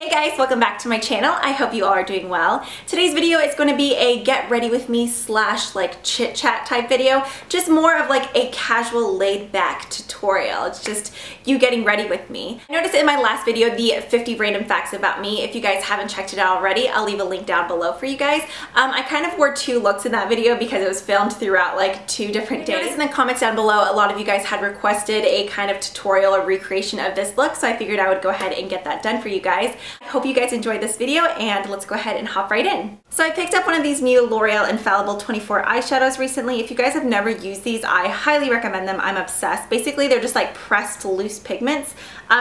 Hey guys, welcome back to my channel. I hope you all are doing well. Today's video is going to be a get ready with me slash like chit chat type video. Just more of like a casual laid back tutorial. It's just you getting ready with me. I noticed in my last video the 50 random facts about me. If you guys haven't checked it out already, I'll leave a link down below for you guys. I kind of wore two looks in that video because it was filmed throughout like 2 different days. In the comments down below, a lot of you guys had requested a kind of tutorial or recreation of this look, so I figured I would go ahead and get that done for you guys. I hope you guys enjoyed this video and let's go ahead and hop right in. So I picked up one of these new L'Oreal Infallible 24 eyeshadows recently. If you guys have never used these, I highly recommend them. I'm obsessed. Basically, they're just like pressed loose pigments.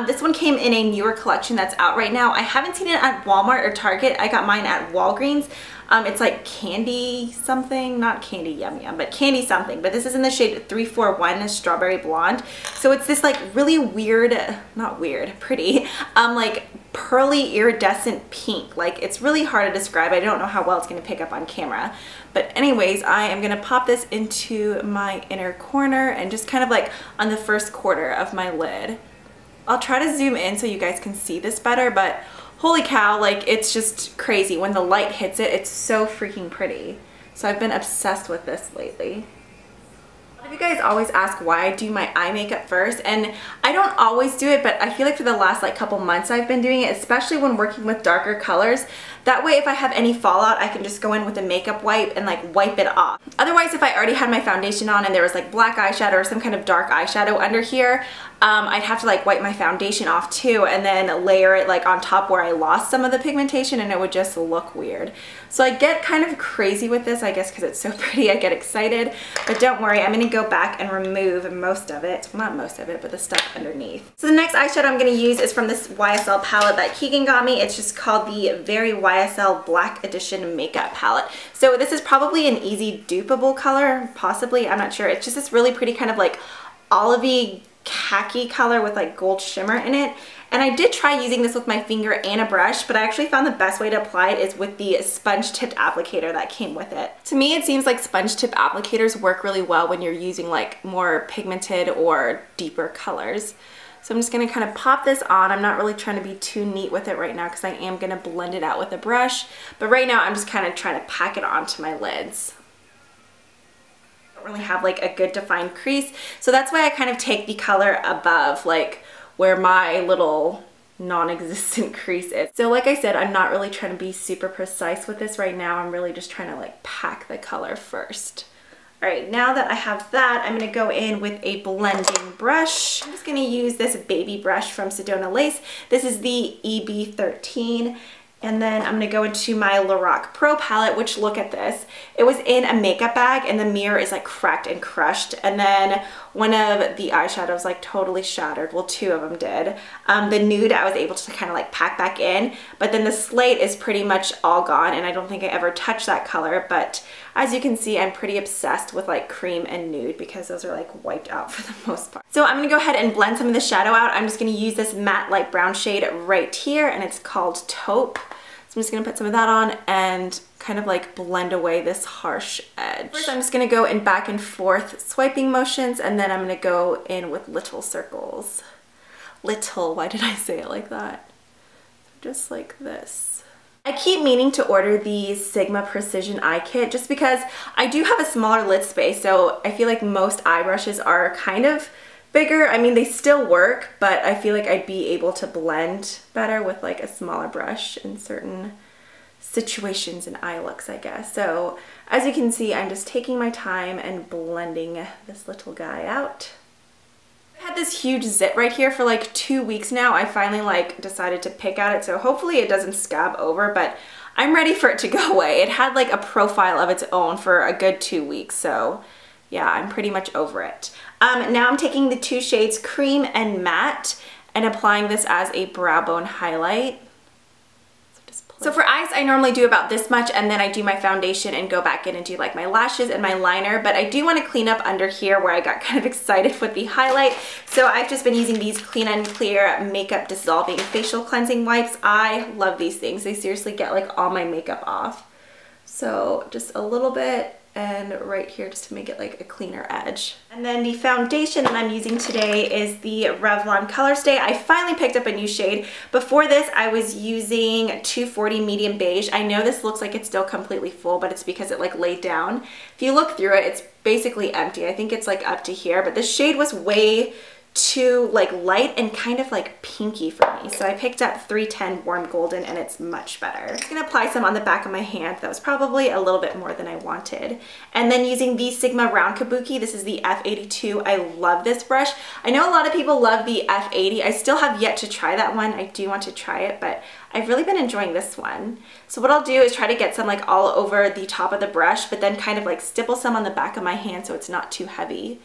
This one came in a newer collection that's out right now. I haven't seen it at Walmart or Target. I got mine at Walgreens. It's like candy something, not candy yum yum, but candy something. But this is in the shade 341, Strawberry Blonde. So it's this like really weird, not weird, pretty, like pearly iridescent pink. Like it's really hard to describe. I don't know how well it's gonna pick up on camera. But anyways, I am gonna pop this into my inner corner and just kind of like on the first quarter of my lid. I'll try to zoom in so you guys can see this better, but holy cow, like it's just crazy. When the light hits it, it's so freaking pretty. So I've been obsessed with this lately. A lot of you guys always ask why I do my eye makeup first, and I don't always do it, but I feel like for the last like couple months I've been doing it, especially when working with darker colors. That way if I have any fallout, I can just go in with a makeup wipe and like wipe it off. Otherwise, if I already had my foundation on and there was like black eyeshadow or some kind of dark eyeshadow under here, I'd have to like wipe my foundation off too and then layer it like on top where I lost some of the pigmentation, and it would just look weird. So I get kind of crazy with this, I guess because it's so pretty. I get excited, but don't worry, I'm going to go back and remove most of it. Well, not most of it, but the stuff underneath. So the next eyeshadow I'm going to use is from this YSL palette that Keegan got me. It's just called the Very YSL Black Edition Makeup Palette. So this is probably an easy dupeable color, possibly, I'm not sure. It's just this really pretty kind of like olivey khaki color with like gold shimmer in it. And I did try using this with my finger and a brush, but I actually found the best way to apply it is with the sponge tipped applicator that came with it. To me, it seems like sponge tip applicators work really well when you're using like more pigmented or deeper colors. So I'm just going to kind of pop this on. I'm not really trying to be too neat with it right now because I am going to blend it out with a brush. But right now I'm just kind of trying to pack it onto my lids. I don't really have like a good defined crease. So that's why I kind of take the color above, like where my little non-existent crease is. So like I said, I'm not really trying to be super precise with this right now. I'm really just trying to like pack the color first. All right, now that I have that, I'm gonna go in with a blending brush. I'm just gonna use this baby brush from Sedona Lace. This is the EB13. And then I'm gonna go into my LORAC Pro palette, which look at this. It was in a makeup bag and the mirror is like cracked and crushed. And then one of the eyeshadows like totally shattered. Well, 2 of them did. The Nude I was able to kind of like pack back in, but then the Slate is pretty much all gone and I don't think I ever touched that color. But as you can see, I'm pretty obsessed with like Creme and Nude because those are like wiped out for the most part. So I'm gonna go ahead and blend some of the shadow out. I'm just gonna use this matte light brown shade right here and it's called Taupe. So I'm just gonna put some of that on and kind of like blend away this harsh edge. First, I'm just gonna go in back and forth swiping motions, and then I'm gonna go in with little circles. Little, why did I say it like that? Just like this. I keep meaning to order the Sigma Precision Eye Kit just because I do have a smaller lid space, so I feel like most eye brushes are kind of bigger. I mean, they still work, but I feel like I'd be able to blend better with like a smaller brush in certain situations and eye looks, I guess. So as you can see, I'm just taking my time and blending this little guy out. I've had this huge zit right here for like 2 weeks now. I finally like decided to pick at it, so hopefully it doesn't scab over, but I'm ready for it to go away. It had like a profile of its own for a good 2 weeks, so yeah, I'm pretty much over it. Now I'm taking the 2 shades Creme and Matte and applying this as a brow bone highlight. So for eyes, I normally do about this much and then I do my foundation and go back in and do like my lashes and my liner, but I do want to clean up under here where I got kind of excited with the highlight. So I've just been using these Clean and Clear Makeup Dissolving Facial Cleansing Wipes. I love these things. They seriously get like all my makeup off. So just a little bit and right here just to make it like a cleaner edge. And then the foundation that I'm using today is the Revlon Colorstay. I finally picked up a new shade. Before this, I was using 240 medium beige. I know this looks like it's still completely full, but it's because it like laid down. If you look through it, it's basically empty. I think it's like up to here, but this shade was way too like light and kind of like pinky for me. So I picked up 310 Warm Golden and it's much better. I'm just gonna apply some on the back of my hand. That was probably a little bit more than I wanted. And then using the Sigma Round Kabuki, this is the F82. I love this brush. I know a lot of people love the F80. I still have yet to try that one. I do want to try it, but I've really been enjoying this one. So what I'll do is try to get some like all over the top of the brush, but then kind of like stipple some on the back of my hand so it's not too heavy.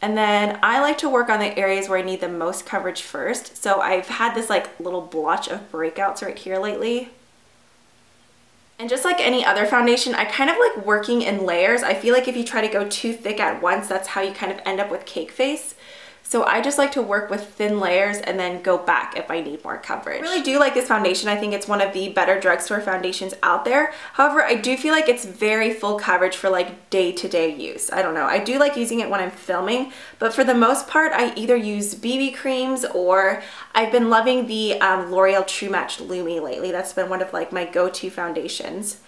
And then I like to work on the areas where I need the most coverage first. So I've had this like little blotch of breakouts right here lately. And just like any other foundation, I kind of like working in layers. I feel like if you try to go too thick at once, that's how you kind of end up with cake face. So I just like to work with thin layers and then go back if I need more coverage. I really do like this foundation. I think it's one of the better drugstore foundations out there. However, I do feel like it's very full coverage for like day-to-day use. I don't know. I do like using it when I'm filming, but for the most part, I either use BB creams or I've been loving the L'Oreal True Match Lumi lately. That's been one of like my go-to foundations.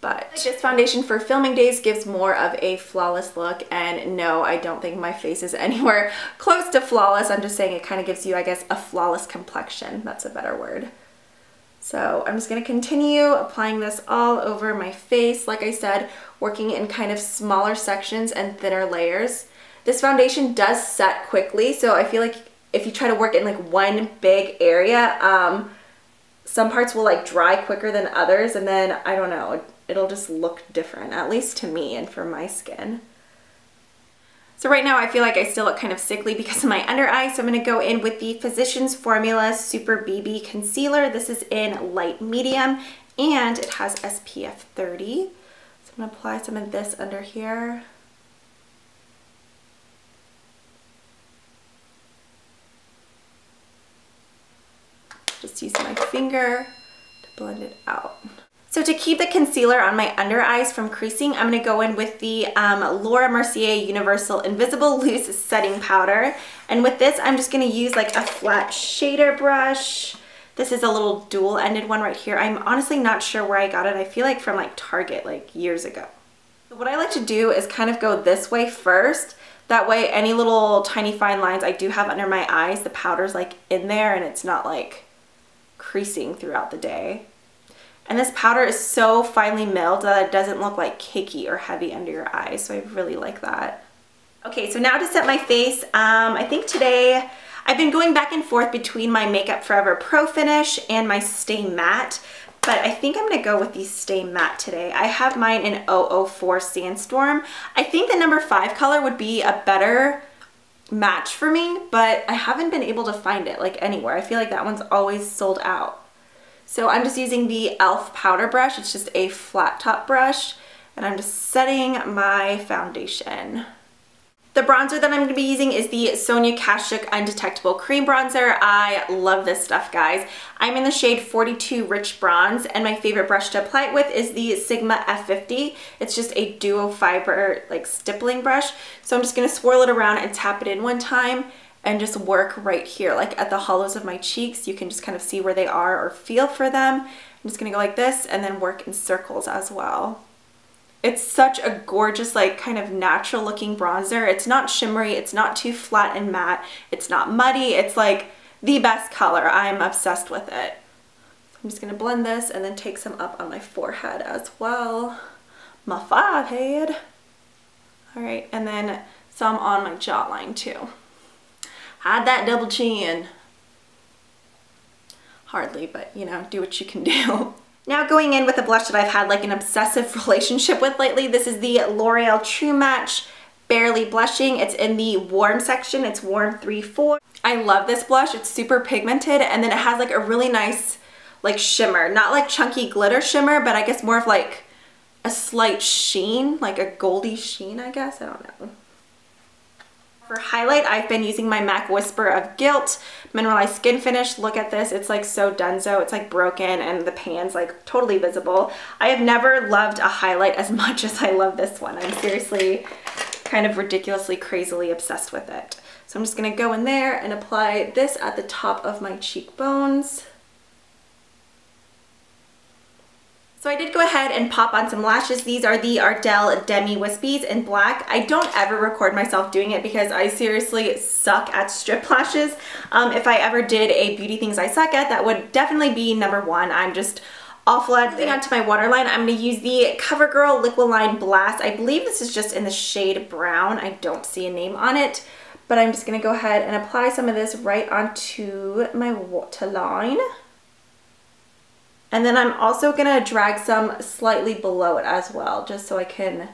But this foundation for filming days gives more of a flawless look, and no, I don't think my face is anywhere close to flawless. I'm just saying it kind of gives you, I guess, a flawless complexion. That's a better word. So I'm just going to continue applying this all over my face. Like I said, working in kind of smaller sections and thinner layers. This foundation does set quickly, so I feel like if you try to work in like one big area, some parts will like dry quicker than others, and then I don't know, it'll just look different, at least to me and for my skin. So right now I feel like I still look kind of sickly because of my under eye, so I'm going to go in with the Physicians Formula Super BB Concealer. This is in light medium and it has SPF 30. So I'm going to apply some of this under here. Just use my finger to blend it out. So to keep the concealer on my under eyes from creasing, I'm going to go in with the Mercier Universal Invisible Loose Setting Powder. And with this, I'm just going to use like a flat shader brush. This is a little dual-ended one right here. I'm honestly not sure where I got it. I feel like from like Target like years ago. So what I like to do is kind of go this way first. That way any little tiny fine lines I do have under my eyes, the powder's like in there and it's not like creasing throughout the day. And this powder is so finely milled that it doesn't look like cakey or heavy under your eyes, so I really like that. Okay, so now to set my face, I think today I've been going back and forth between my Makeup Forever Pro Finish and my Stay Matte, but I think I'm going to go with the Stay Matte today. I have mine in 004 Sandstorm. I think the number 5 color would be a better match for me, but I haven't been able to find it like anywhere. I feel like that one's always sold out. So I'm just using the e.l.f. powder brush. It's just a flat top brush, and I'm just setting my foundation. The bronzer that I'm going to be using is the Sonia Kashuk Undetectable Cream Bronzer. I love this stuff, guys. I'm in the shade 42 Rich Bronze, and my favorite brush to apply it with is the Sigma F50. It's just a duo fiber like stippling brush. So I'm just going to swirl it around and tap it in one time and just work right here, like at the hollows of my cheeks. You can just kind of see where they are or feel for them. I'm just going to go like this and then work in circles as well. It's such a gorgeous, like kind of natural looking bronzer. It's not shimmery, it's not too flat and matte, it's not muddy, it's like the best color. I'm obsessed with it. So I'm just gonna blend this and then take some up on my forehead as well. My forehead. All right, and then some on my jawline too. Hide that double chin. Hardly, but you know, do what you can do. Now going in with a blush that I've had like an obsessive relationship with lately. This is the L'Oreal True Match Barely Blushing. It's in the warm section. It's warm 3-4. I love this blush. It's super pigmented, and then it has like a really nice like shimmer. Not like chunky glitter shimmer, but I guess more of like a slight sheen, like a goldy sheen, I guess. I don't know. For highlight, I've been using my MAC Whisper of Gilt Mineralized Skin Finish. Look at this. It's like so dunzo. It's like broken and the pan's like totally visible. I have never loved a highlight as much as I love this one. I'm seriously kind of ridiculously, crazily obsessed with it. So I'm just going to go in there and apply this at the top of my cheekbones. So I did go ahead and pop on some lashes. These are the Ardell Demi Whispies in black. I don't ever record myself doing it because I seriously suck at strip lashes. If I ever did a beauty things I suck at, that would definitely be number one. I'm just awful at it. Moving on to my waterline, I'm going to use the Covergirl Liquiline Blast. I believe this is just in the shade brown. I don't see a name on it, but I'm just going to go ahead and apply some of this right onto my waterline. And then I'm also going to drag some slightly below it as well, just so I can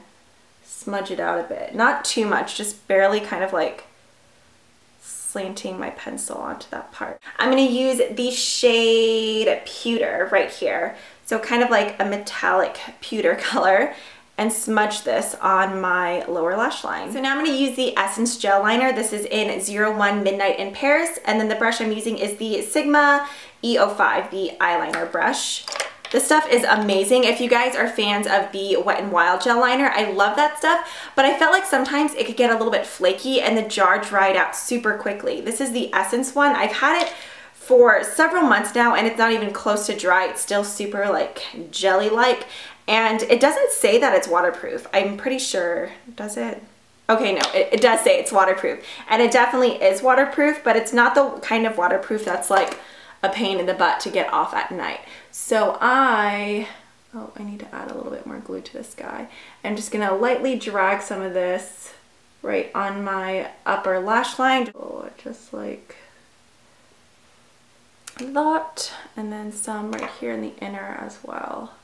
smudge it out a bit. Not too much, just barely kind of like slanting my pencil onto that part. I'm going to use the shade Pewter right here. So kind of like a metallic pewter color, and smudge this on my lower lash line. So now I'm going to use the Essence Gel Liner. This is in 01 Midnight in Paris. And then the brush I'm using is the Sigma E05, the eyeliner brush. This stuff is amazing. If you guys are fans of the Wet n Wild gel liner, I love that stuff, but I felt like sometimes it could get a little bit flaky and the jar dried out super quickly. This is the Essence one. I've had it for several months now and it's not even close to dry. It's still super like jelly-like, and it doesn't say that it's waterproof. I'm pretty sure, does it? Okay, no, it does say it's waterproof, and it definitely is waterproof, but it's not the kind of waterproof that's like a pain in the butt to get off at night. So I need to add a little bit more glue to this guy. I'm just gonna lightly drag some of this right on my upper lash line. Oh, just like that, and then some right here in the inner as well.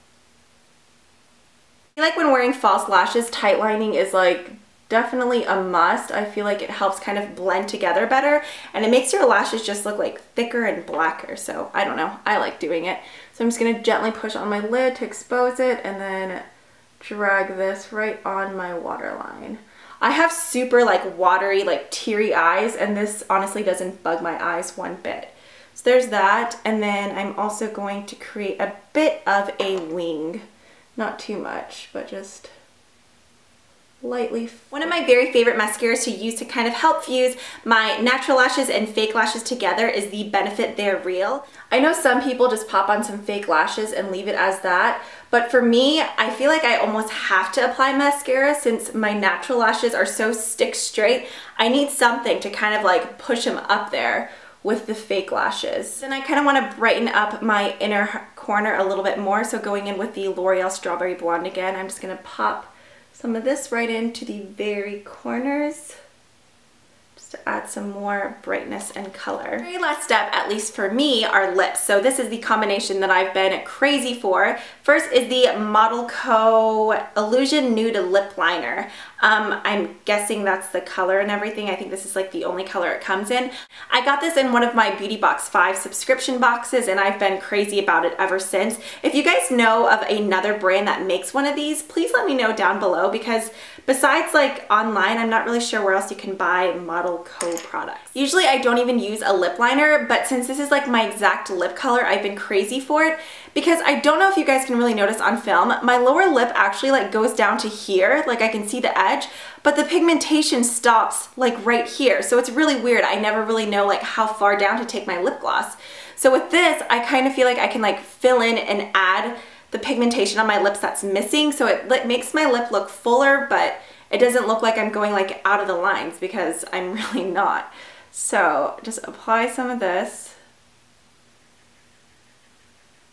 I feel like when wearing false lashes, tight lining is like definitely a must. I feel like it helps kind of blend together better, and it makes your lashes just look like thicker and blacker. So I don't know, I like doing it. So I'm just gonna gently push on my lid to expose it and then drag this right on my waterline. I have super like watery, like teary eyes, and this honestly doesn't bug my eyes one bit. So there's that, and then I'm also going to create a bit of a wing. Not too much, but just lightly. One of my very favorite mascaras to use to kind of help fuse my natural lashes and fake lashes together is the Benefit They're Real. I know some people just pop on some fake lashes and leave it as that, but for me, I feel like I almost have to apply mascara since my natural lashes are so stick straight. I need something to kind of like push them up there with the fake lashes. Then I kind of want to brighten up my inner corner a little bit more, so going in with the L'Oreal Strawberry Blonde again, I'm just going to pop some of this right into the very corners just to add some more brightness and color. Very last step, at least for me, are lips. So this is the combination that I've been crazy for. First is the Model Co. Illusion Nude Lip Liner. I'm guessing that's the color and everything. I think this is like the only color it comes in. I got this in one of my Beauty Box 5 subscription boxes, and I've been crazy about it ever since. If you guys know of another brand that makes one of these, please let me know down below, because besides like online, I'm not really sure where else you can buy Model Co products. Usually I don't even use a lip liner, but since this is like my exact lip color, I've been crazy for it, because I don't know if you guys can really notice on film, my lower lip actually like goes down to here, like I can see the edge, but the pigmentation stops like right here. So it's really weird. I never really know like how far down to take my lip gloss. So with this, I kind of feel like I can like fill in and add the pigmentation on my lips that's missing. So it makes my lip look fuller, but it doesn't look like I'm going like out of the lines, because I'm really not. So just apply some of this.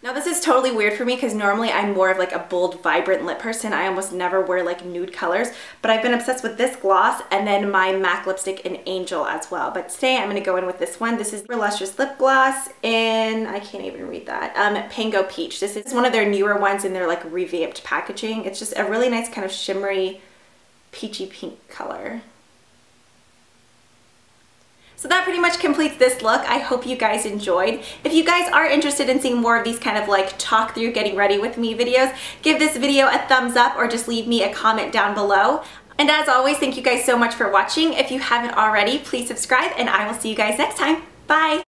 Now this is totally weird for me because normally I'm more of like a bold, vibrant lip person. I almost never wear like nude colors, but I've been obsessed with this gloss and then my MAC lipstick in Angel as well. But today I'm going to go in with this one. This is Lustrous Lip Gloss in, I can't even read that, Pango Peach. This is one of their newer ones in their like revamped packaging. It's just a really nice kind of shimmery peachy pink color. So that pretty much completes this look. I hope you guys enjoyed. If you guys are interested in seeing more of these kind of like talk through getting ready with me videos, give this video a thumbs up or just leave me a comment down below. And as always, thank you guys so much for watching. If you haven't already, please subscribe and I will see you guys next time. Bye!